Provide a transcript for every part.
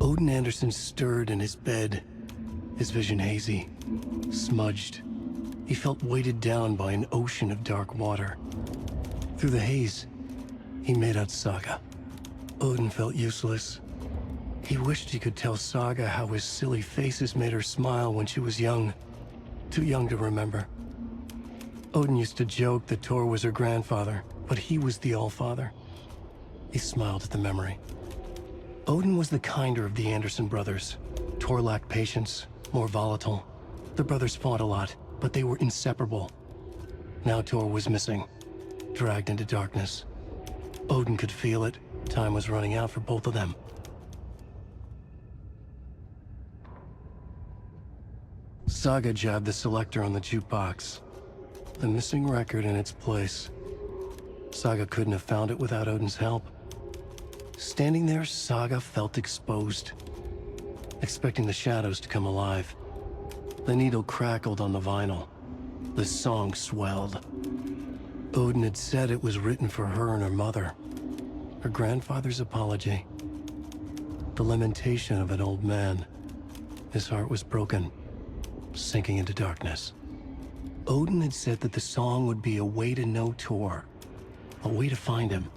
Odin Anderson stirred in his bed, his vision hazy, smudged. He felt weighted down by an ocean of dark water. Through the haze, he made out Saga. Odin felt useless. He wished he could tell Saga how his silly faces made her smile when she was young. Too young to remember. Odin used to joke that Tor was her grandfather, but he was the Allfather. He smiled at the memory. Odin was the kinder of the Anderson brothers. Tor lacked patience, more volatile. The brothers fought a lot, but they were inseparable. Now Tor was missing, dragged into darkness. Odin could feel it. Time was running out for both of them. Saga jabbed the selector on the jukebox. The missing record in its place. Saga couldn't have found it without Odin's help. Standing there, Saga felt exposed, expecting the shadows to come alive. The needle crackled on the vinyl. The song swelled. Odin had said it was written for her and her mother. Her grandfather's apology. The lamentation of an old man. His heart was broken, sinking into darkness. Odin had said that the song would be a way to know Tor, a way to find him.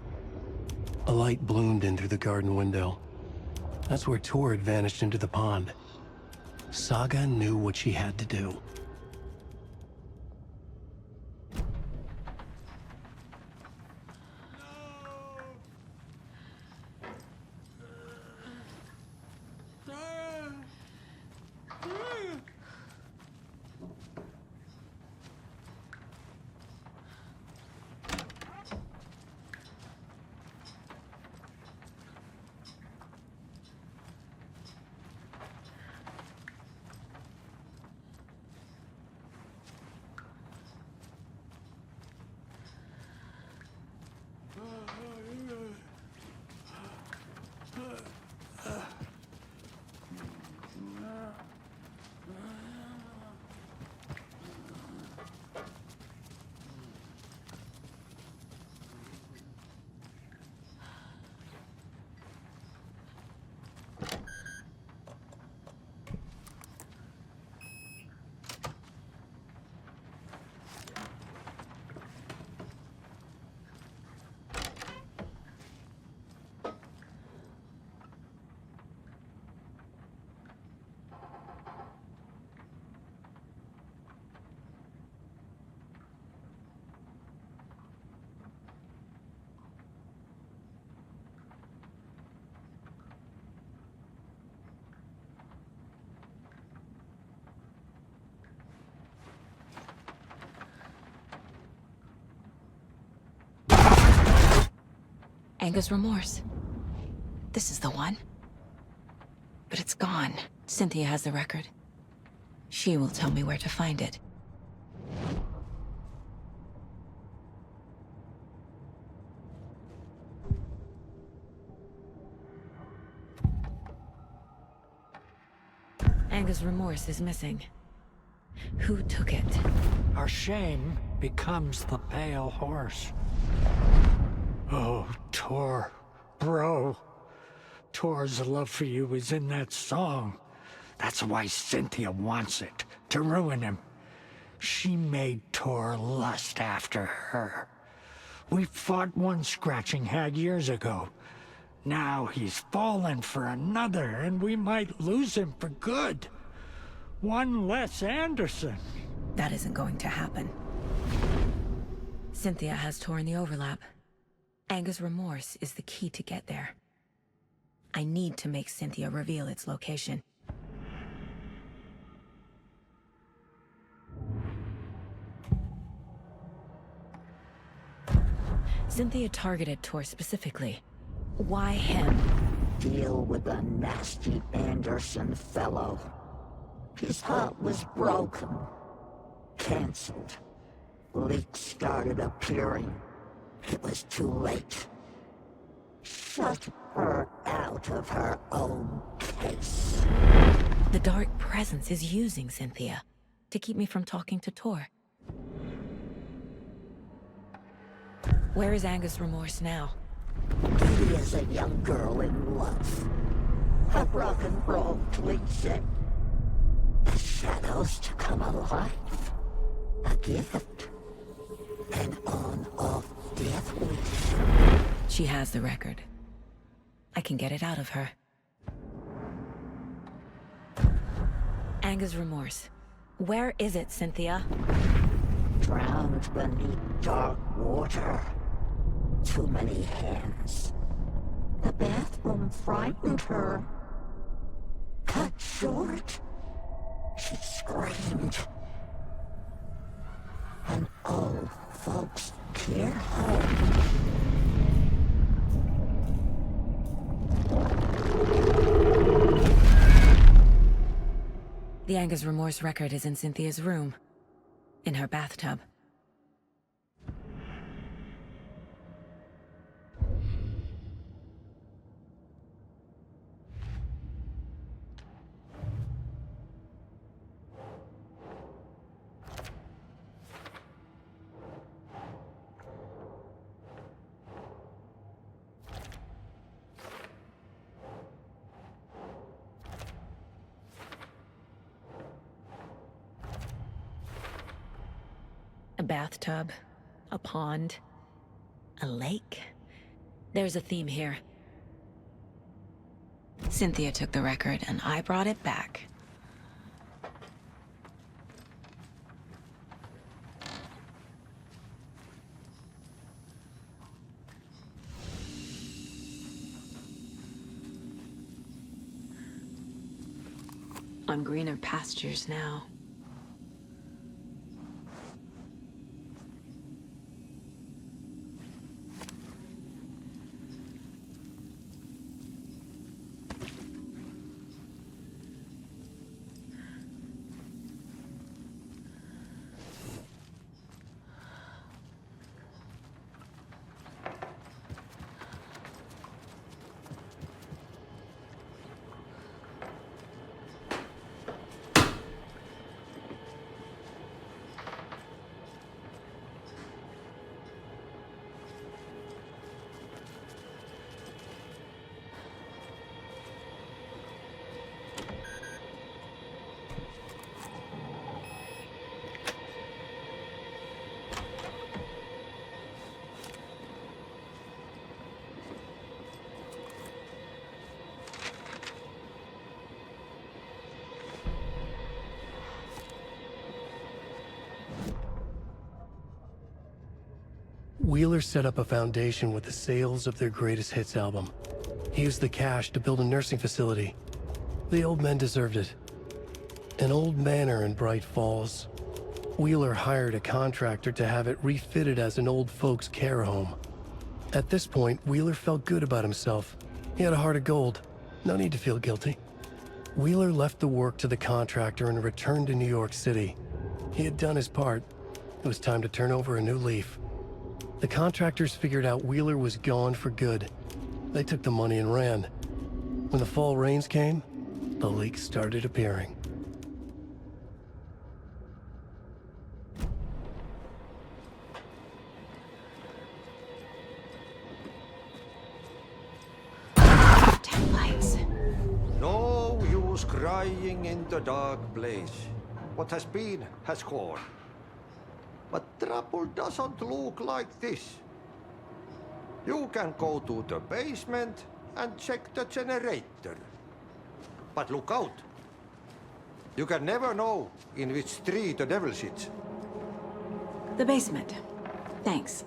A light bloomed in through the garden window. That's where Tor had vanished into the pond. Saga knew what she had to do. Anger's remorse. This is the one. But it's gone. Cynthia has the record. She will tell me where to find it. Anger's remorse is missing. Who took it? Our shame becomes the pale horse. Oh, Tor, bro. Tor's love for you is in that song. That's why Cynthia wants it, to ruin him. She made Tor lust after her. We fought one scratching hag years ago. Now he's fallen for another, and we might lose him for good. One less Anderson. That isn't going to happen. Cynthia has Tor in the overlap. Anger's remorse is the key to get there. I need to make Cynthia reveal its location. Cynthia targeted Tor specifically. Why him? Deal with the nasty Anderson fellow. His heart was broken. Cancelled. Leaks started appearing. It was too late. Shut her out of her own case. The dark presence is using Cynthia to keep me from talking to Tor. Where is Anger's remorse now? He is a young girl in love. A rock and roll reset. The shadows to come alive. A gift. An on-off death wish. She has the record. I can get it out of her. Anger's remorse. Where is it, Cynthia? Drowned beneath dark water. Too many hands. The bathroom frightened her. Cut short. She screamed. An old folks care home. The Anger's remorse record is in Cynthia's room. In her bathtub. A bathtub, a pond, a lake. There's a theme here. Cynthia took the record, and I brought it back. On greener pastures now. Wheeler set up a foundation with the sales of their greatest hits album. He used the cash to build a nursing facility. The old men deserved it. An old manor in Bright Falls. Wheeler hired a contractor to have it refitted as an old folks' care home. At this point, Wheeler felt good about himself. He had a heart of gold. No need to feel guilty. Wheeler left the work to the contractor and returned to New York City. He had done his part. It was time to turn over a new leaf. The contractors figured out Wheeler was gone for good. They took the money and ran. When the fall rains came, the leaks started appearing. Taillights. No use crying in the dark place. What has been has gone. But trouble doesn't look like this. You can go to the basement and check the generator. But look out. You can never know in which tree the devil sits. The basement. Thanks.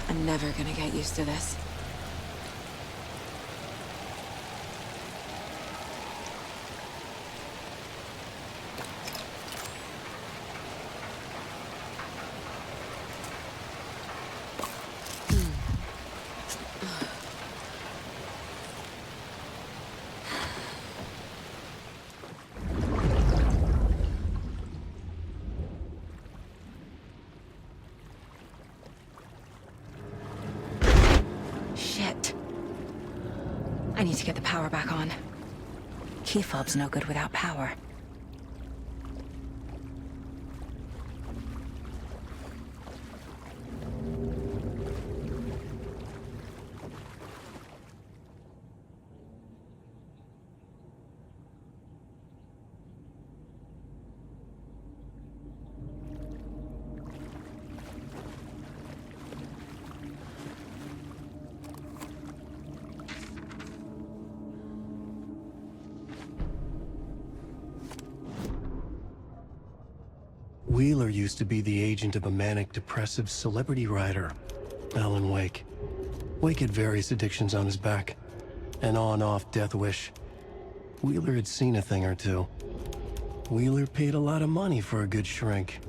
I'm never gonna get used to this. Shit. I need to get the power back on. Key fob's no good without power. Wheeler used to be the agent of a manic-depressive celebrity writer, Alan Wake. Wake had various addictions on his back, an on-off death wish. Wheeler had seen a thing or two. Wheeler paid a lot of money for a good shrink.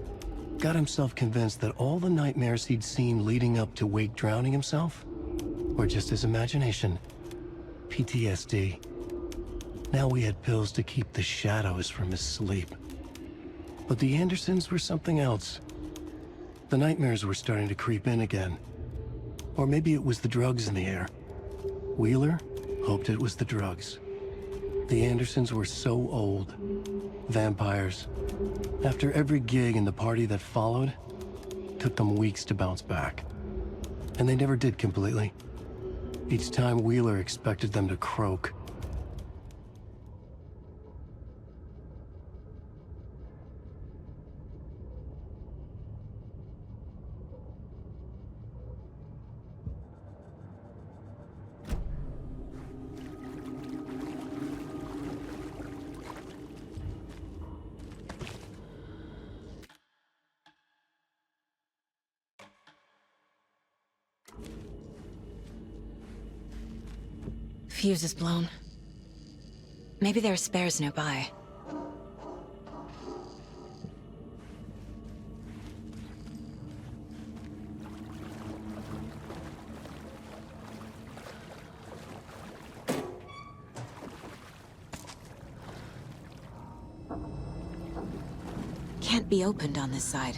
Got himself convinced that all the nightmares he'd seen leading up to Wake drowning himself were just his imagination. PTSD. Now we had pills to keep the shadows from his sleep. But the Andersons were something else. The nightmares were starting to creep in again. Or maybe it was the drugs in the air. Wheeler hoped it was the drugs. The Andersons were so old. Vampires. After every gig and the party that followed, took them weeks to bounce back. And they never did completely. Each time Wheeler expected them to croak. Fuse is blown. Maybe there are spares nearby. Can't be opened on this side.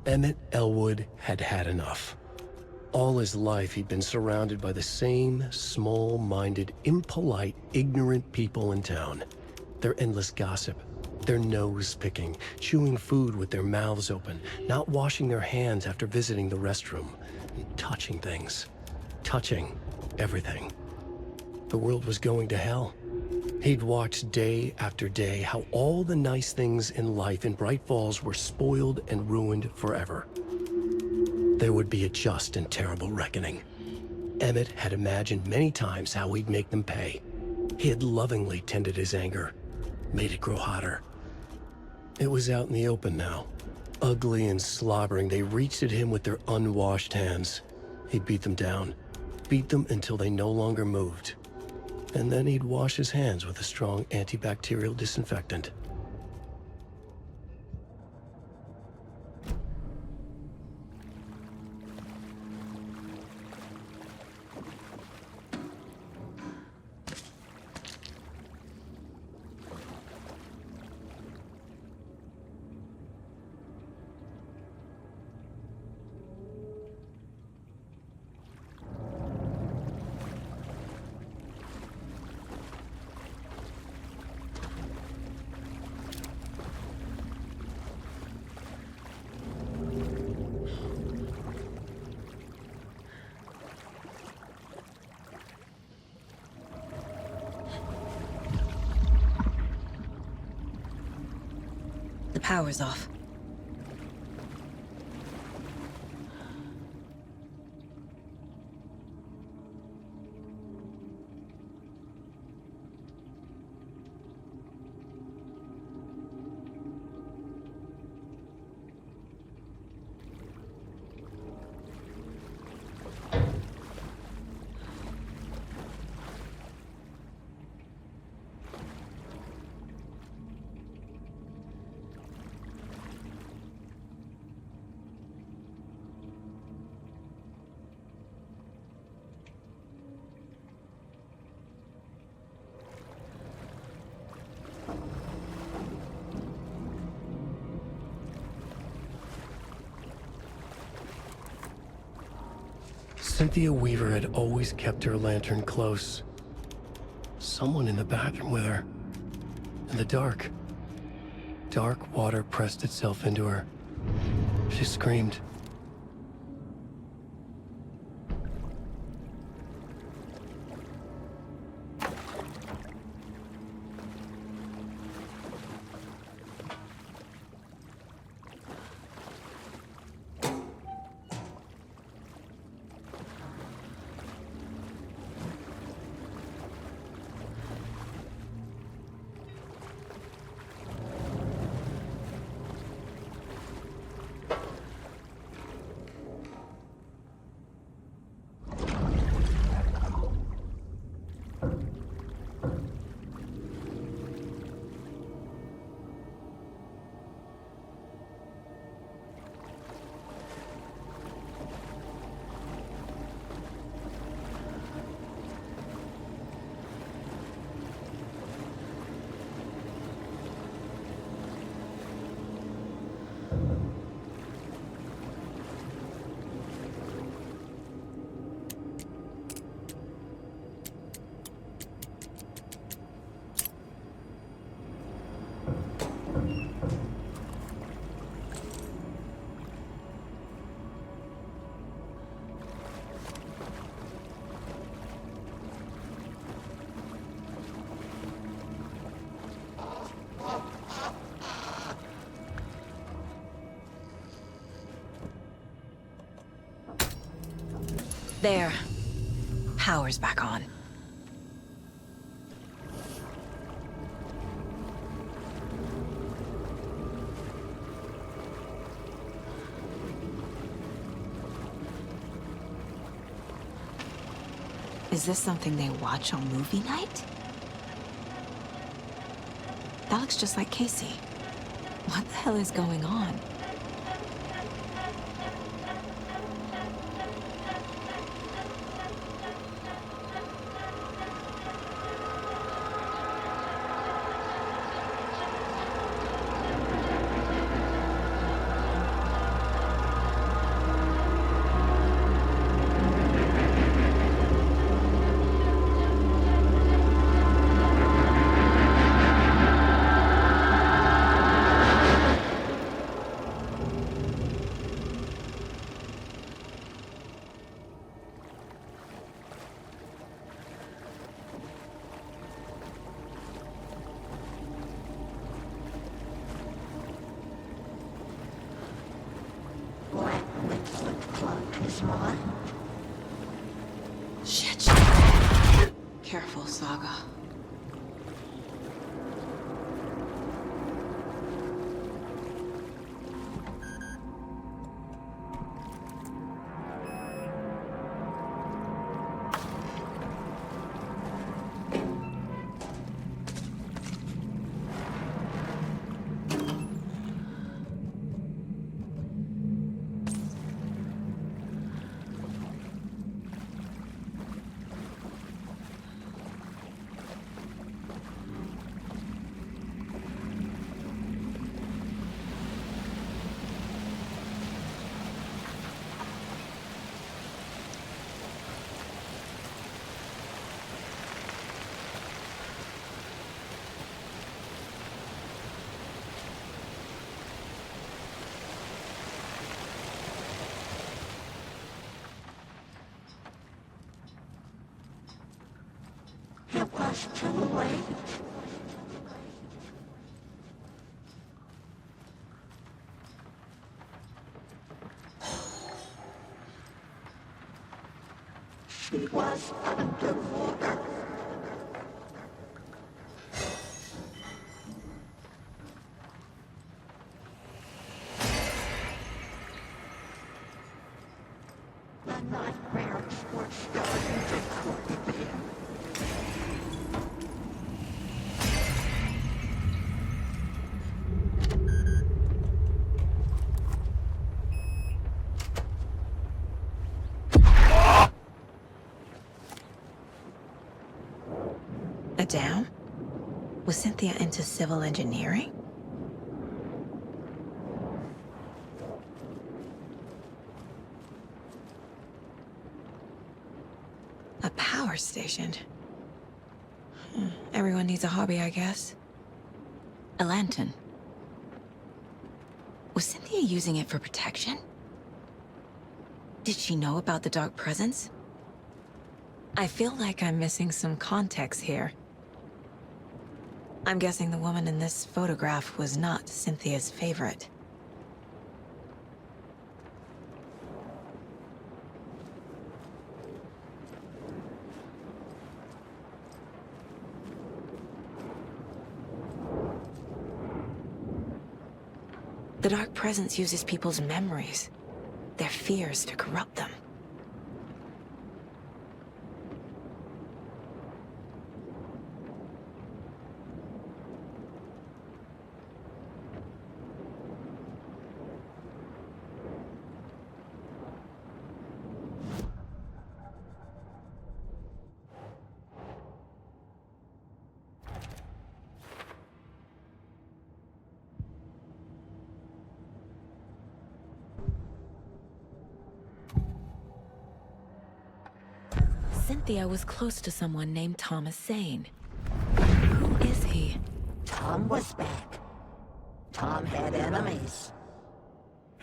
Emmett Elwood had had enough. All his life, he'd been surrounded by the same small-minded, impolite, ignorant people in town. Their endless gossip, their nose-picking, chewing food with their mouths open, not washing their hands after visiting the restroom, and touching things. Touching everything. The world was going to hell. He'd watched day after day how all the nice things in life in Bright Falls were spoiled and ruined forever. There would be a just and terrible reckoning. Emmett had imagined many times how he'd make them pay. He had lovingly tended his anger, made it grow hotter. It was out in the open now. Ugly and slobbering, they reached at him with their unwashed hands. He'd beat them down, beat them until they no longer moved. And then he'd wash his hands with a strong antibacterial disinfectant. Power's off. Cynthia Weaver had always kept her lantern close. Someone in the bathroom with her. In the dark. Dark water pressed itself into her. She screamed. There. Power's back on. Is this something they watch on movie night? That looks just like Casey. What the hell is going on? Shit. Careful, Saga. It was too late. She was underwater. The nightmares were starting to creep in. A dam? Was Cynthia into civil engineering? A power station? Everyone needs a hobby, I guess. A lantern. Was Cynthia using it for protection? Did she know about the dark presence? I feel like I'm missing some context here. I'm guessing the woman in this photograph was not Cynthia's favorite. The dark presence uses people's memories, their fears to corrupt them. Cynthia was close to someone named Thomas Zane. Who is he? Tom was back. Tom had enemies.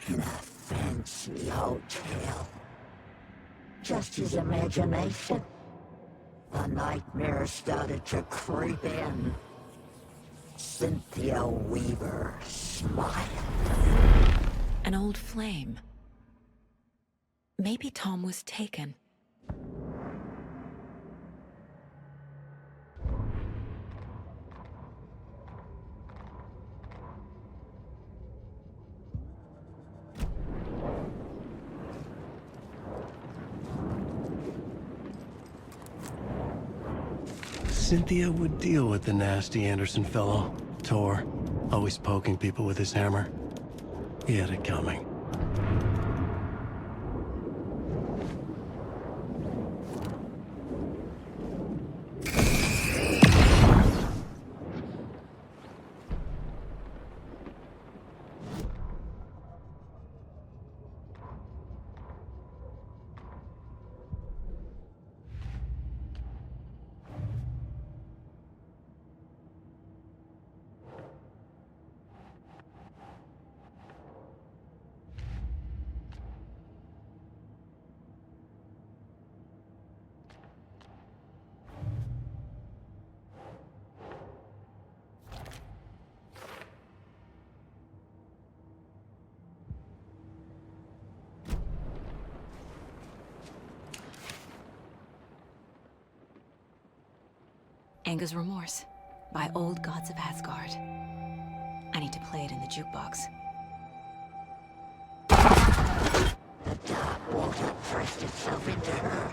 In a fancy hotel. Just his imagination. The nightmare started to creep in. Cynthia Weaver smiled. An old flame. Maybe Tom was taken. Cynthia would deal with the nasty Anderson fellow, Tor, always poking people with his hammer. He had it coming. Anger's Remorse by Old Gods of Asgard. I need to play it in the jukebox. The dark water pressed itself into her.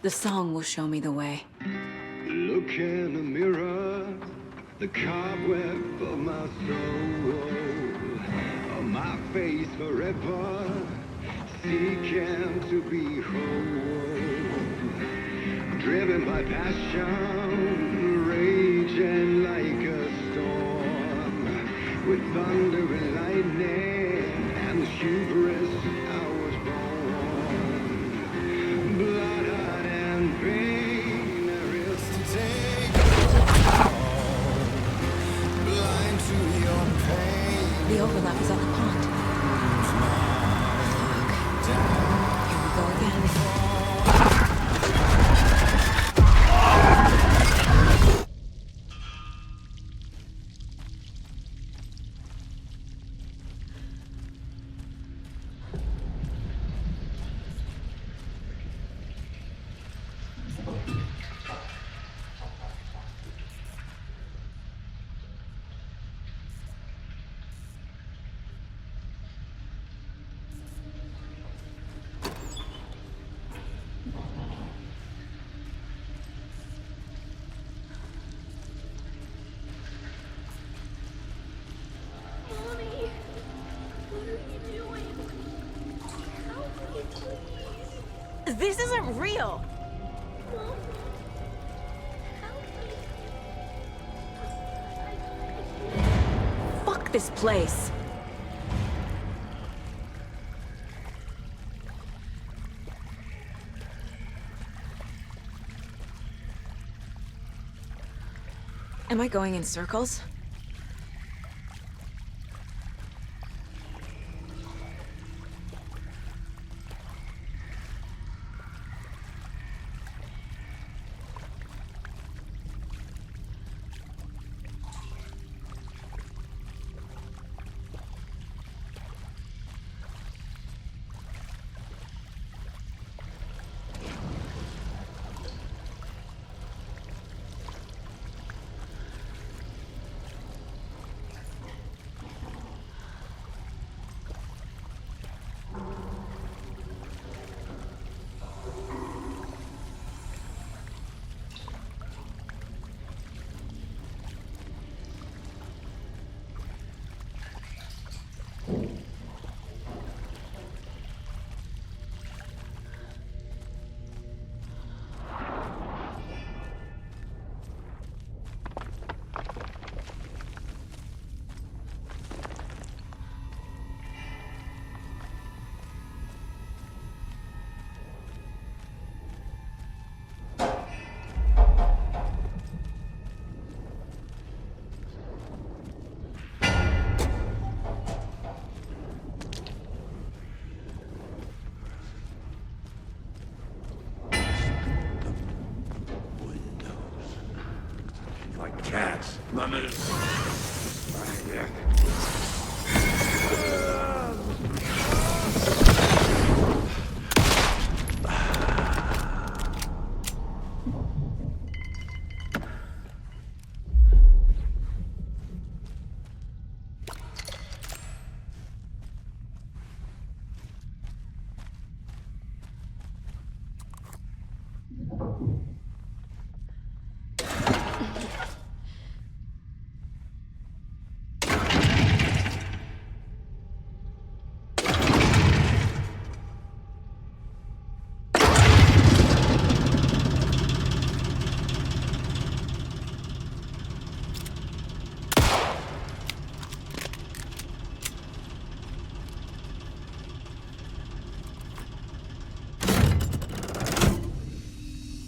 The song will show me the way. Look in the mirror, the cobweb of my soul, of my face forever, seeking to be whole. Driven by passion, raging like a storm, with thunder and lightning, and the hubris I was born. Blood, heart, and pain, there is to take blind to your pain. The overlap is on the pond. Fuck. Here we go again. Mommy, what are you doing? Help me, please. This isn't real! Mommy, help me. Fuck this place! Am I going in circles? Like cats. Mamas.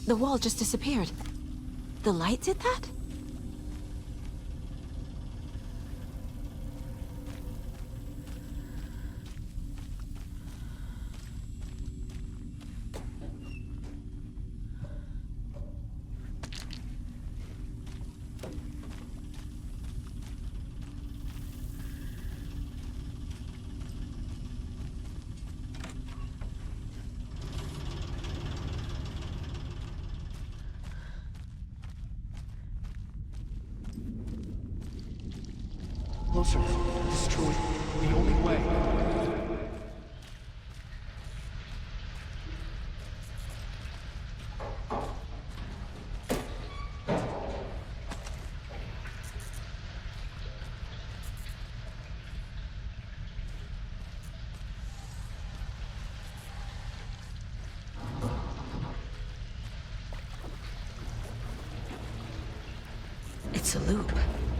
The wall just disappeared. The light did that? Closer. Destroy. The only way. It's a loop,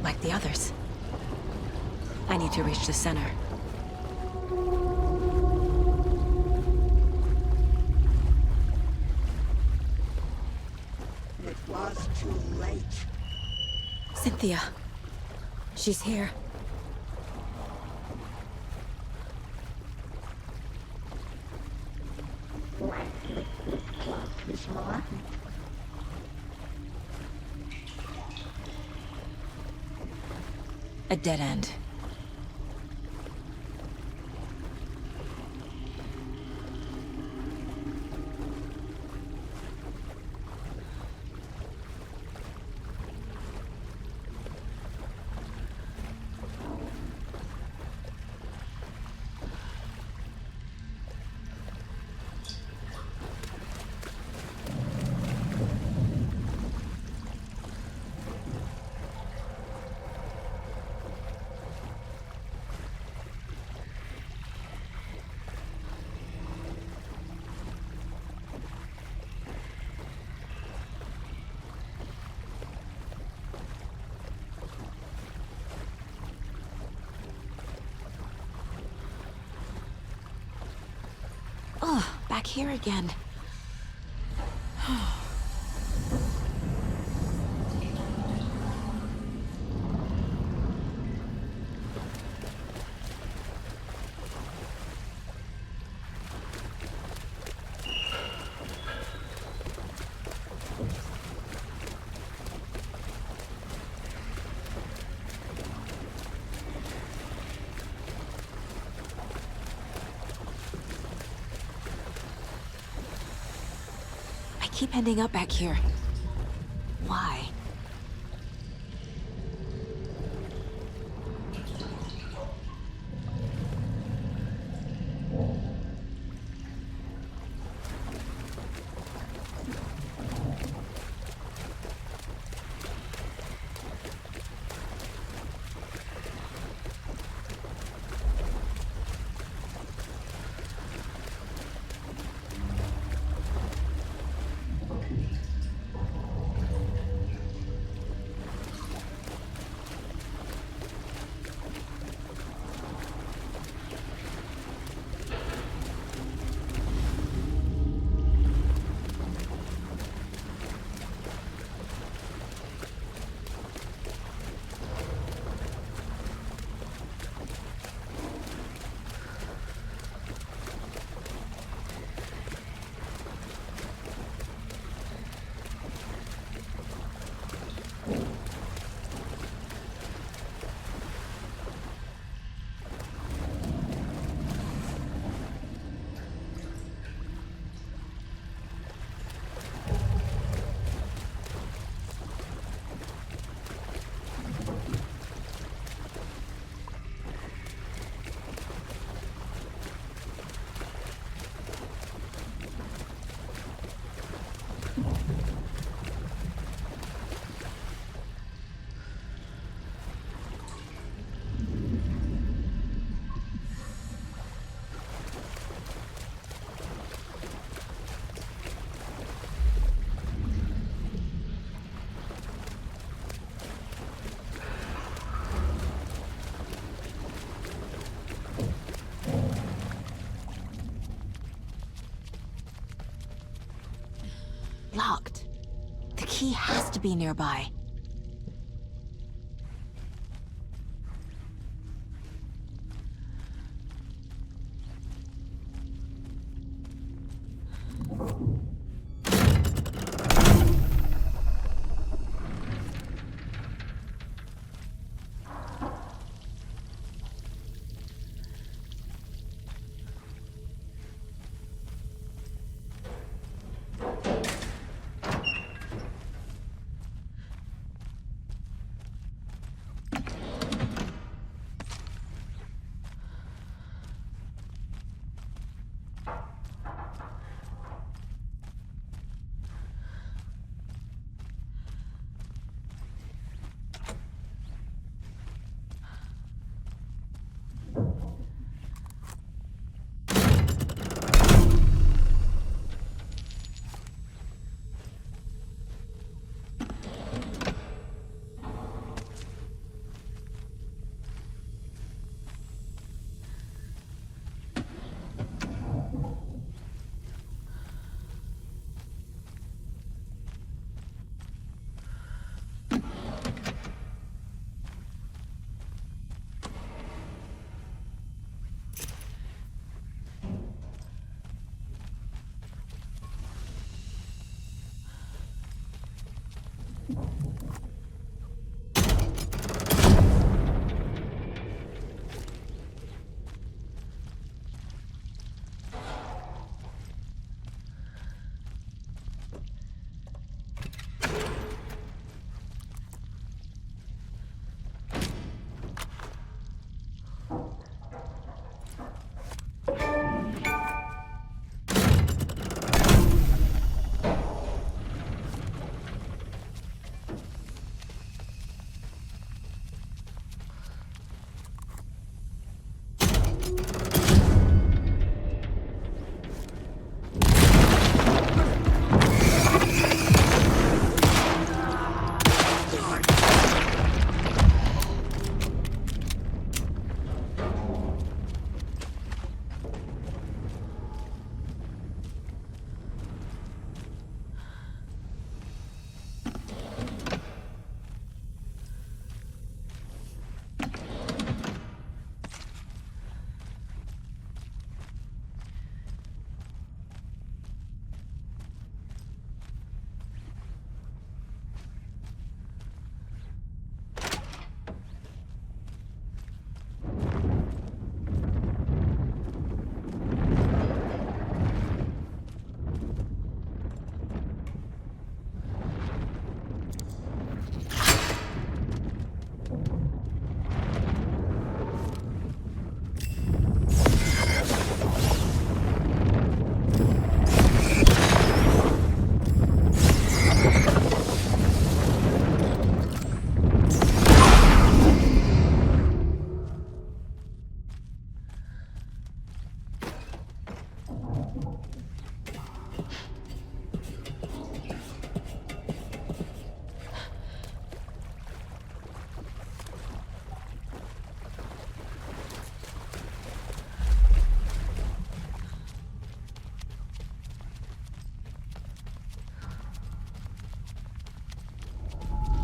like the others. I need to reach the center. It was too late. Cynthia. She's here. This more? A dead end. Oh, back here again. I keep ending up back here. Why? Locked. The key has to be nearby.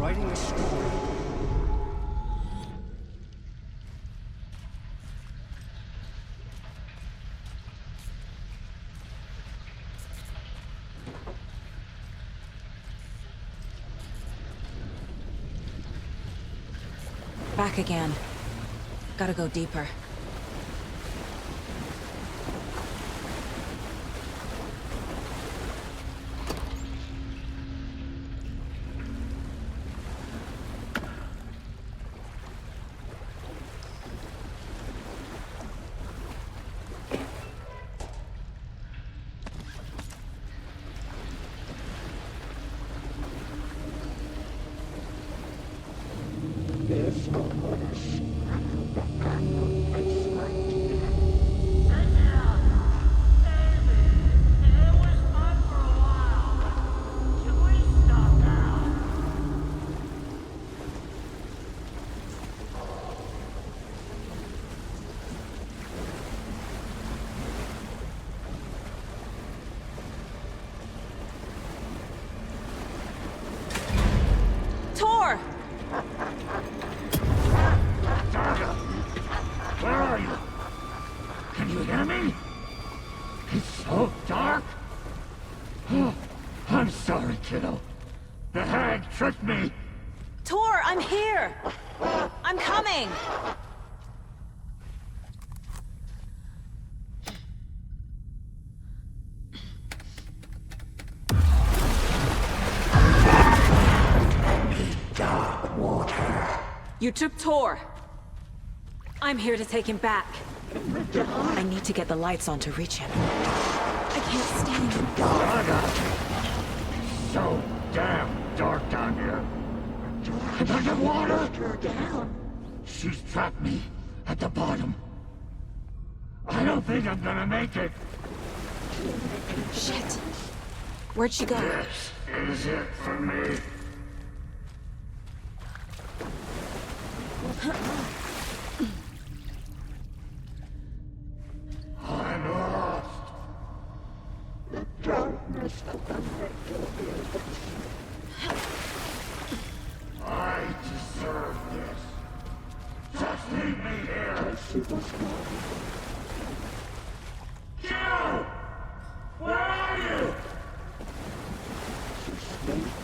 Writing a story. Back again. Gotta go deeper. Tor! Where are you? Can you hear me? It's so dark. Oh, I'm sorry, kiddo. The hag tricked me. Tor, I'm here! I'm coming! Dark water. You took Tor. I'm here to take him back. I need to get the lights on to reach him. I can't stand him. It's so damn dark down here. And underwater. She's trapped me at the bottom. I don't think I'm gonna make it. Shit. Where'd she go? This is it for me. I'm lost. The darkness of the I deserve this. Just leave me here. Joe! Where are you?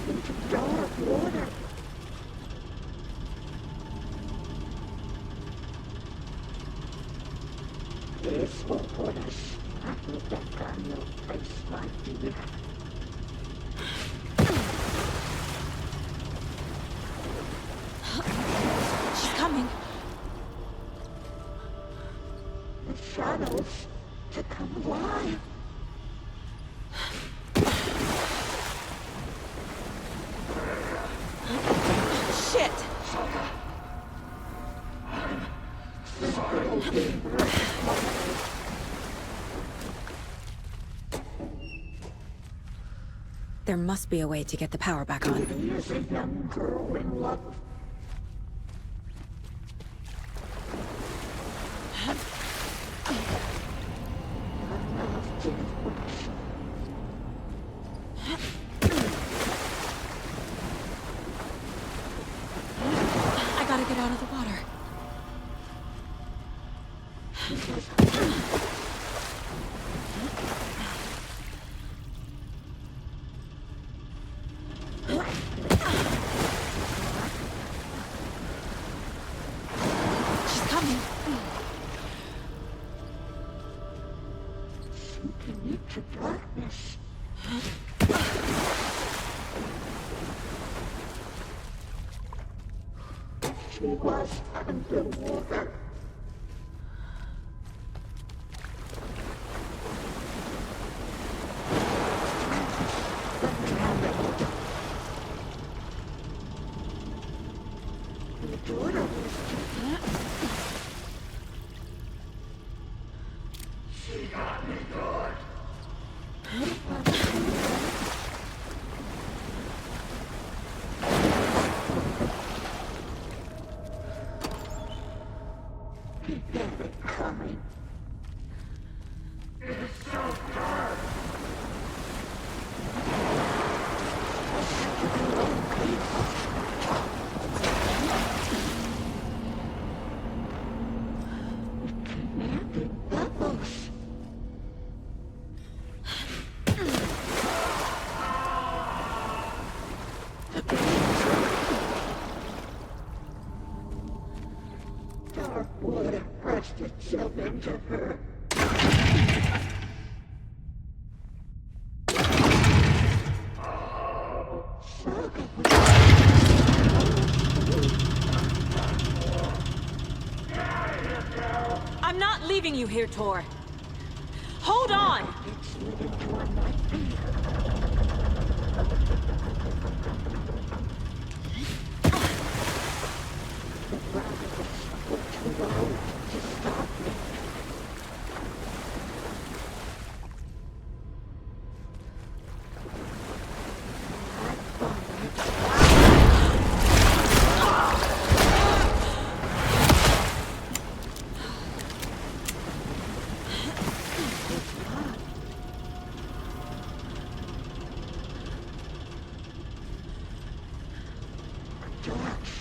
into dark water. This will put us back on your face, my dear. She's coming. The shadows to come alive. Shit! There must be a way to get the power back on. He is a young girl in love. I gotta get out of the water. She's coming. Sinking into darkness. She was underwater. The daughter was She got me good. coming. It's so dark. I'm not leaving you here, Tor. Hold on!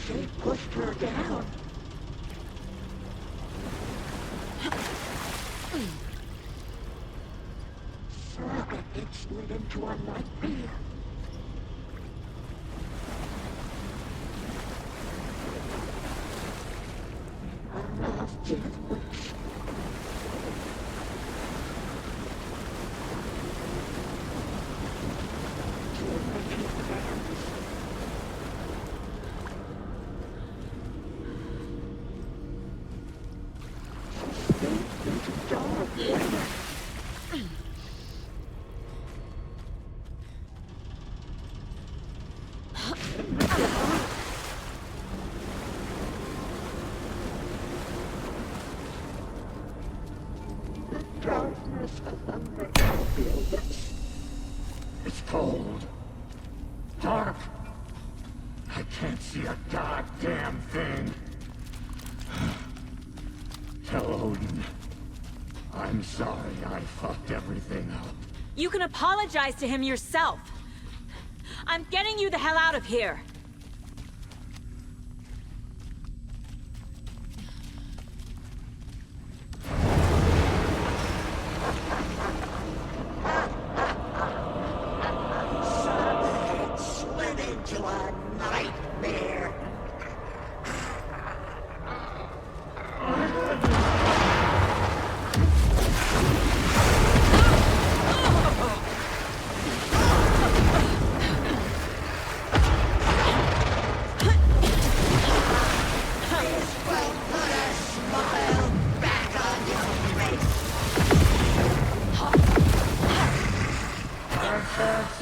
They pushed her down. Saga had slid into a nightmare. A nasty witch. It's cold. Dark. I can't see a goddamn thing. Tell Odin. I'm sorry I fucked everything up. You can apologize to him yourself. I'm getting you the hell out of here. Slid into a nightmare.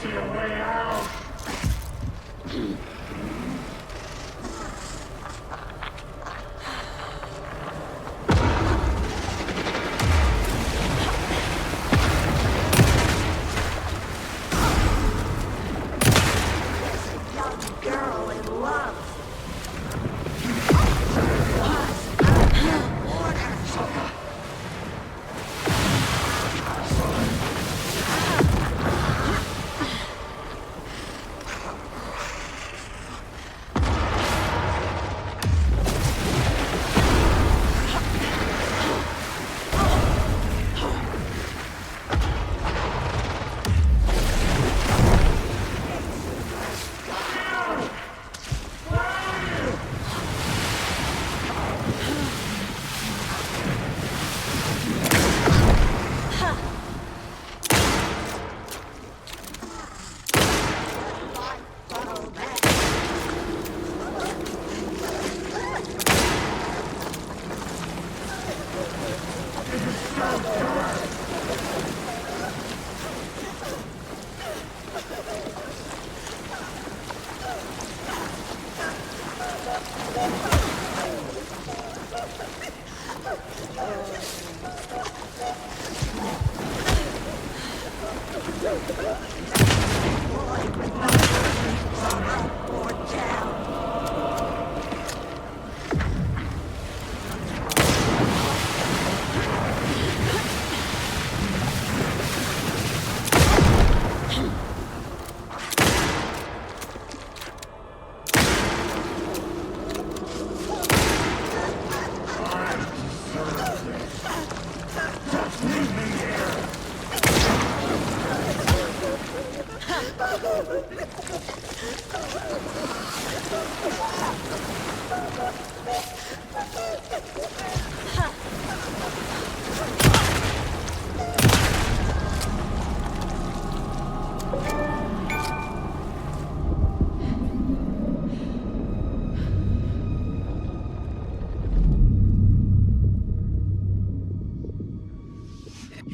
See a way out. Young girl in love.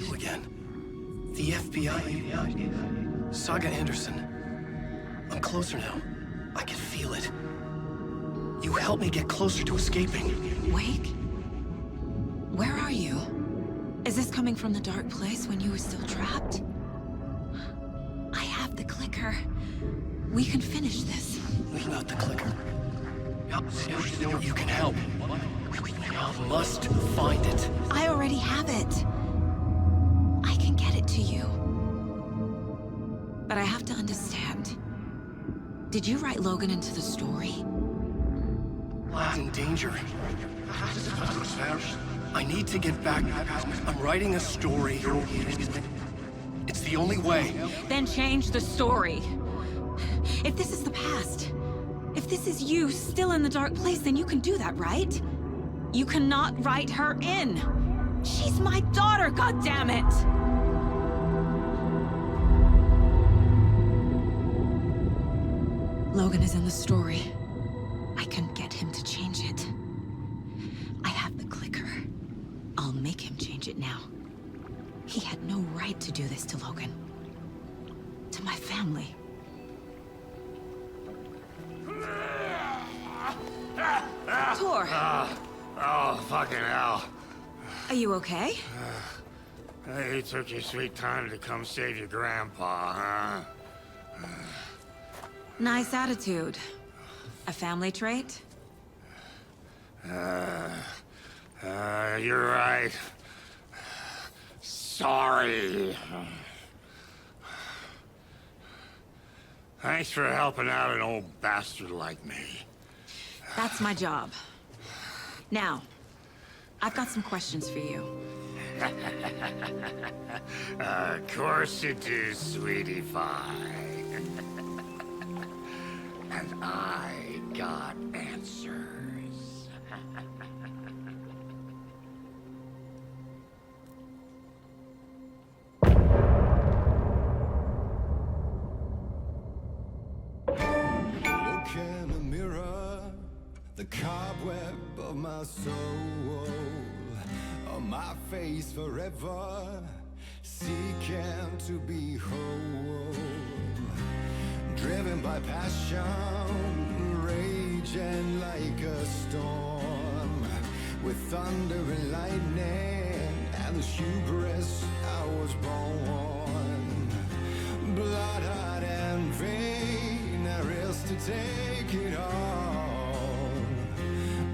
You again. The FBI. Saga Anderson. I'm closer now. I can feel it. You helped me get closer to escaping. Wake? Where are you? Is this coming from the dark place when you were still trapped? I have the clicker. We can finish this. Without the clicker. You can help. I must find it. I already have it. I can get it to you. But I have to understand. Did you write Logan into the story? He's in danger. I need to get back. I'm writing a story. It's the only way. Then change the story. If this is the past, if this is you still in the dark place, then you can do that, right? You cannot write her in. She's my daughter, goddammit! Logan is in the story. I can get him to change it. I have the clicker. I'll make him change it now. He had no right to do this to Logan. To my family. Tor! Oh, fucking hell. Are you okay? You took your sweet time to come save your grandpa, huh? Nice attitude. A family trait? You're right. Sorry. Thanks for helping out an old bastard like me. That's my job. Now, I've got some questions for you. Of course you do, sweetie pie. And I got answers. Look in the mirror, the cobweb of my soul, on my face forever, seeking to be whole. Driven by passion, raging like a storm, with thunder and lightning, and the hubris I was born. Blood, heart, and vein, I risk to take it all.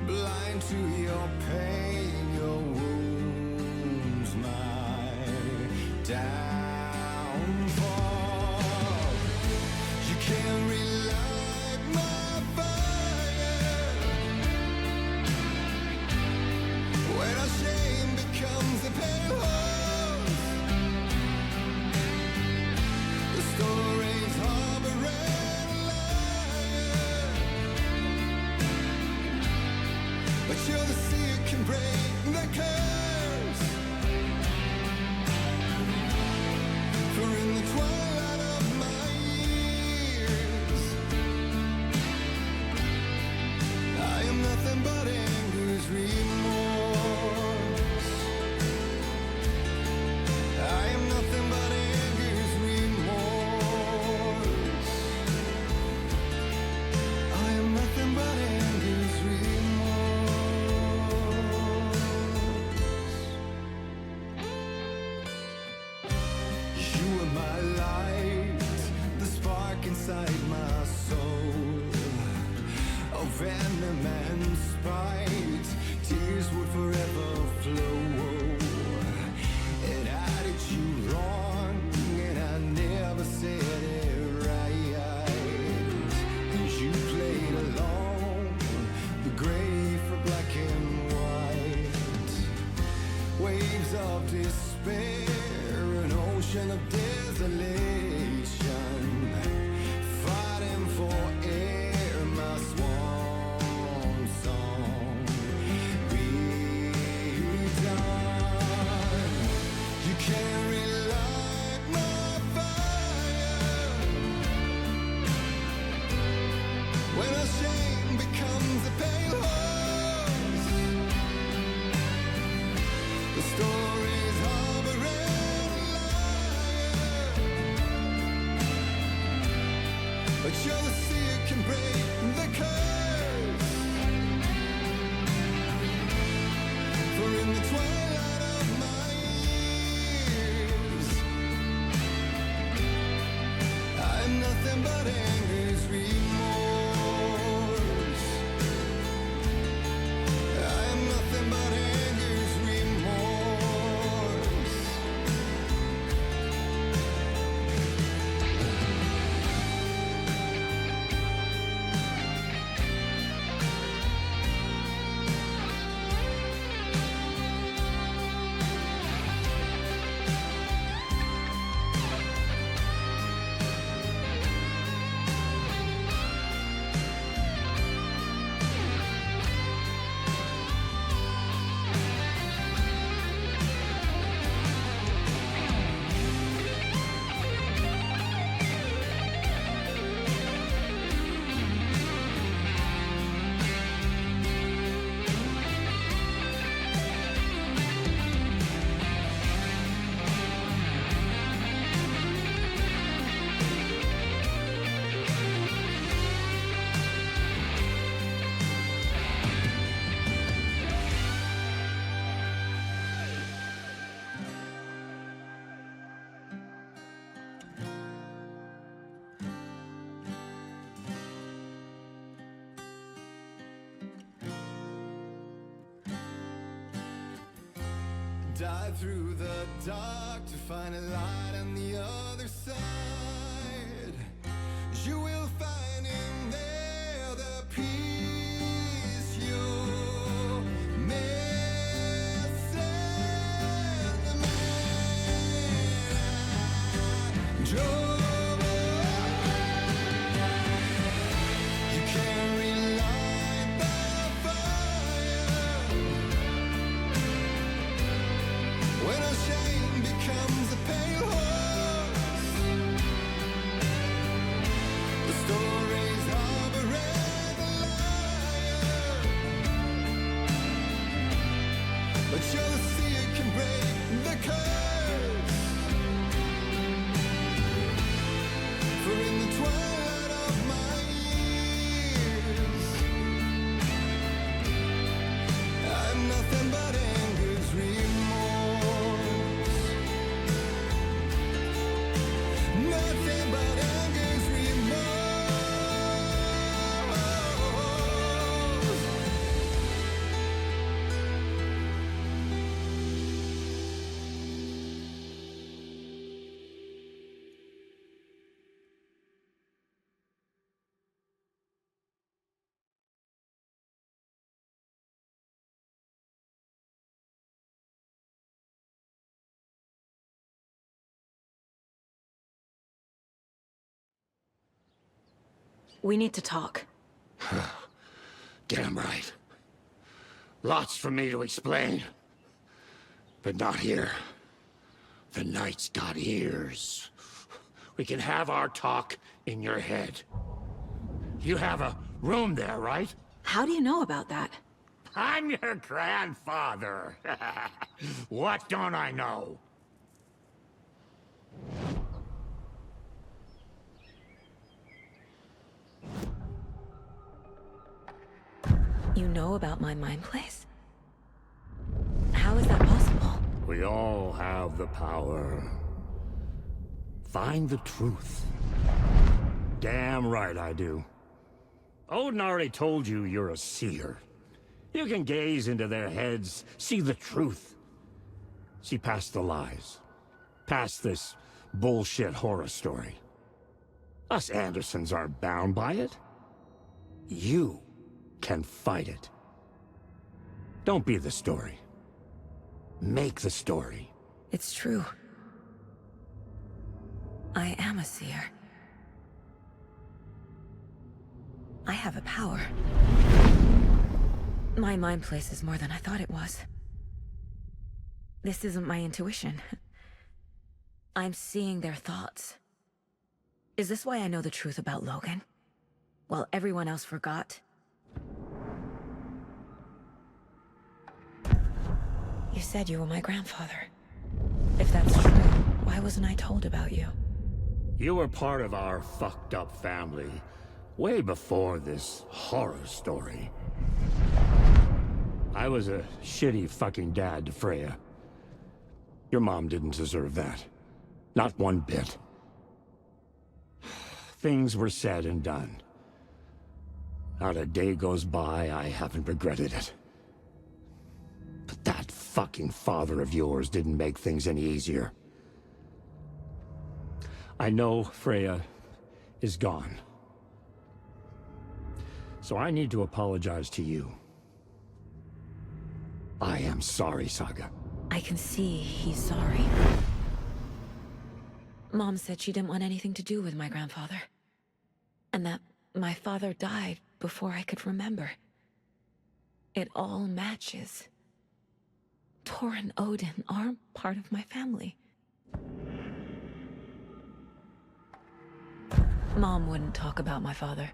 Blind to your pain, your wounds, my downfall. You can't relight my fire when our shame becomes a pale horse. The stories harboring liar, but you're the sea that can break the curse. For in the twilight of my years, I am nothing but anger's remorse. I am nothing but anger's remorse. I am nothing but anger's remorse. You are my light, the spark inside my soul. Of venom and spite, tears would forever flow. And I did you wrong, and I never said it right. And you played along, the gray for black and white. Waves of despair, an ocean of desolation, fighting for air, my swan song be done. You can't relight my fire when our shame becomes a pale horse. The stories harboring A jealousy it can break the curse. For in the twilight of my years, I'm nothing but anger's remorse. I'm nothing but anger's remorse. Dive through the dark to find a light on the other side. You will find in there the peace you're missing. The man I drove. You can't relight the fire when our shame becomes a pale horse. The stories harbor and a liar. But jealousy it can break the curse. For in the twilight of my years, I'm nothing but anger's remorse. Nothing but anger's remorse. We need to talk. Damn right. Lots for me to explain. But not here. The night's got ears. We can have our talk in your head. You have a room there, right? How do you know about that? I'm your grandfather. What don't I know? You know about my mind place? How is that possible? We all have the power. Find the truth. Damn right I do. Odin already told you you're a seer. You can gaze into their heads, see the truth. See past the lies. Past this bullshit horror story. Us Andersons aren't bound by it. You can fight it. Don't be the story. Make the story. It's true. I am a seer. I have a power. My mind place is more than I thought it was. This isn't my intuition. I'm seeing their thoughts. Is this why I know the truth about Logan? While everyone else forgot? You said you were my grandfather. If that's true, why wasn't I told about you? You were part of our fucked up family way before this horror story. I was a shitty fucking dad to Freya. Your mom didn't deserve that. Not one bit. Things were said and done. Not a day goes by I haven't regretted it. But that fucking father of yours didn't make things any easier. I know Freya is gone. So I need to apologize to you. I am sorry, Saga. I can see he's sorry. Mom said she didn't want anything to do with my grandfather. And that my father died before I could remember. It all matches. Tor and Odin aren't part of my family. Mom wouldn't talk about my father.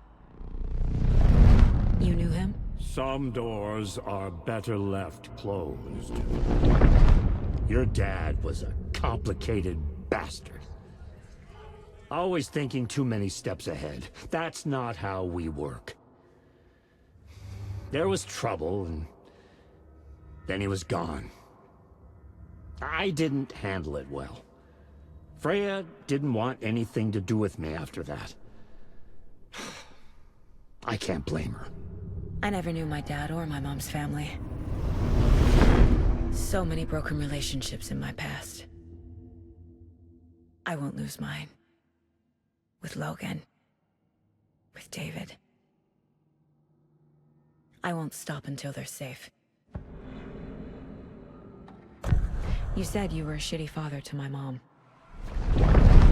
You knew him? Some doors are better left closed. Your dad was a complicated bastard. Always thinking too many steps ahead. That's not how we work. There was trouble, and then he was gone. I didn't handle it well. Freya didn't want anything to do with me after that. I can't blame her. I never knew my dad or my mom's family. So many broken relationships in my past. I won't lose mine. With Logan. With David. I won't stop until they're safe. You said you were a shitty father to my mom.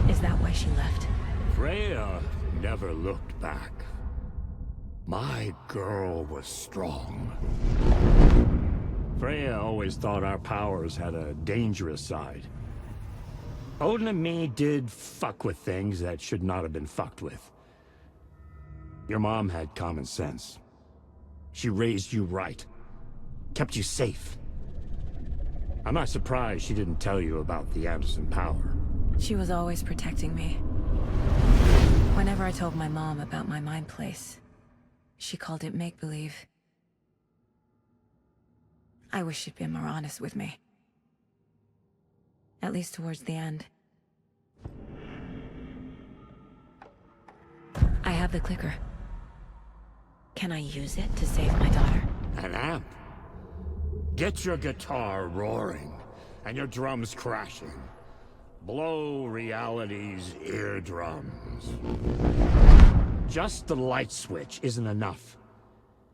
Is that why she left? Freya never looked back. My girl was strong. Freya always thought our powers had a dangerous side. Odin and me did fuck with things that should not have been fucked with. Your mom had common sense. She raised you right. Kept you safe. I'm not surprised she didn't tell you about the Anderson power. She was always protecting me. Whenever I told my mom about my mind place, she called it make-believe. I wish she'd been more honest with me. At least towards the end. I have the clicker. Can I use it to save my daughter? An amp. Get your guitar roaring, and your drums crashing. Blow reality's eardrums. Just the light switch isn't enough.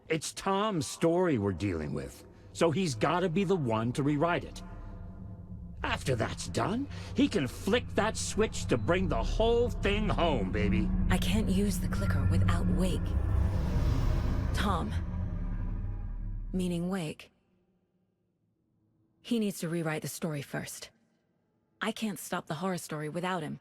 It's Tom's story we're dealing with, so he's gotta be the one to rewrite it. After that's done, he can flick that switch to bring the whole thing home, baby. I can't use the clicker without Wake. Tom. Meaning Wake. He needs to rewrite the story first. I can't stop the horror story without him.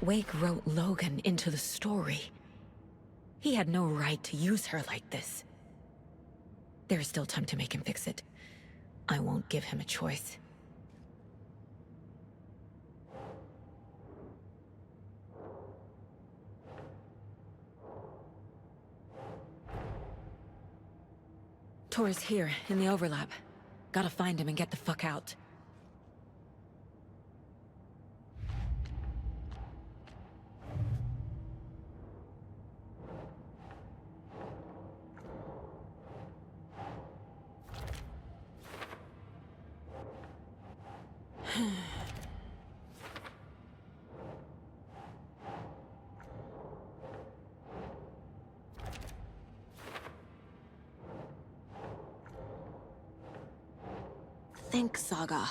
Wake wrote Logan into the story. He had no right to use her like this. There is still time to make him fix it. I won't give him a choice. Tor's here, in the overlap. Gotta find him and get the fuck out. Think, Saga.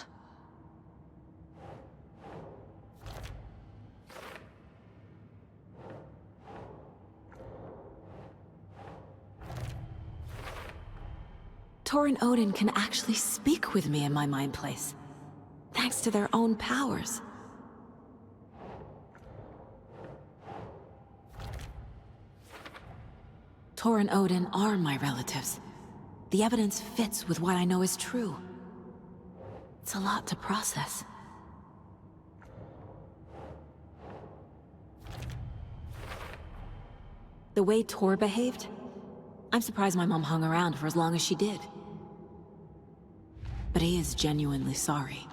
Tor and Odin can actually speak with me in my mind place, thanks to their own powers. Tor and Odin are my relatives. The evidence fits with what I know is true. It's a lot to process. The way Tor behaved, I'm surprised my mom hung around for as long as she did. But he is genuinely sorry.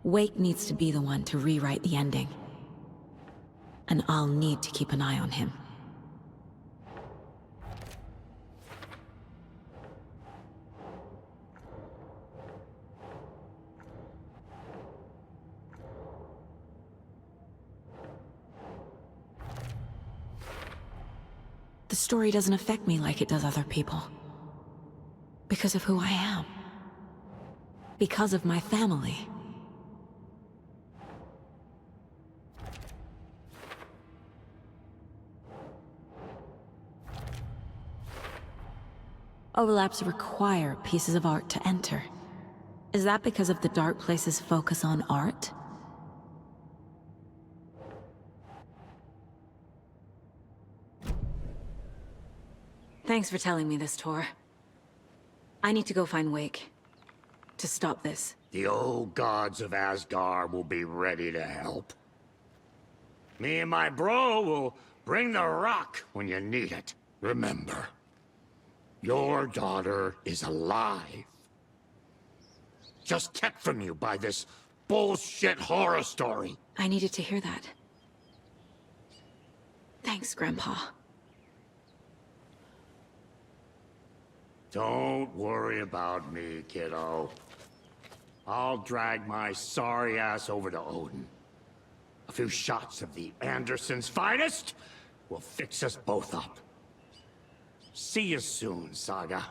Wake needs to be the one to rewrite the ending. And I'll need to keep an eye on him. The story doesn't affect me like it does other people. Because of who I am. Because of my family. Overlaps require pieces of art to enter. Is that because of the Dark Place's focus on art? Thanks for telling me this, Tor. I need to go find Wake. To stop this. The old gods of Asgard will be ready to help. Me and my bro will bring the rock when you need it. Remember, your daughter is alive. Just kept from you by this bullshit horror story. I needed to hear that. Thanks, Grandpa. Don't worry about me, kiddo. I'll drag my sorry ass over to Odin. A few shots of the Andersons' finest will fix us both up. See you soon, Saga.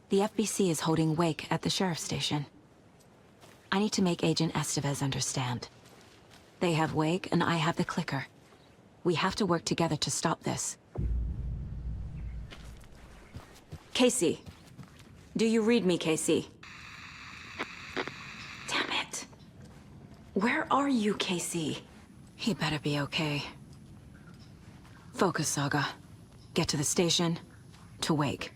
The FBC is holding Wake at the sheriff's station. I need to make Agent Estevez understand. They have Wake and I have the clicker. We have to work together to stop this. Casey. Do you read me, Casey? Damn it. Where are you, Casey? He better be okay. Focus, Saga. Get to the station, to Wake.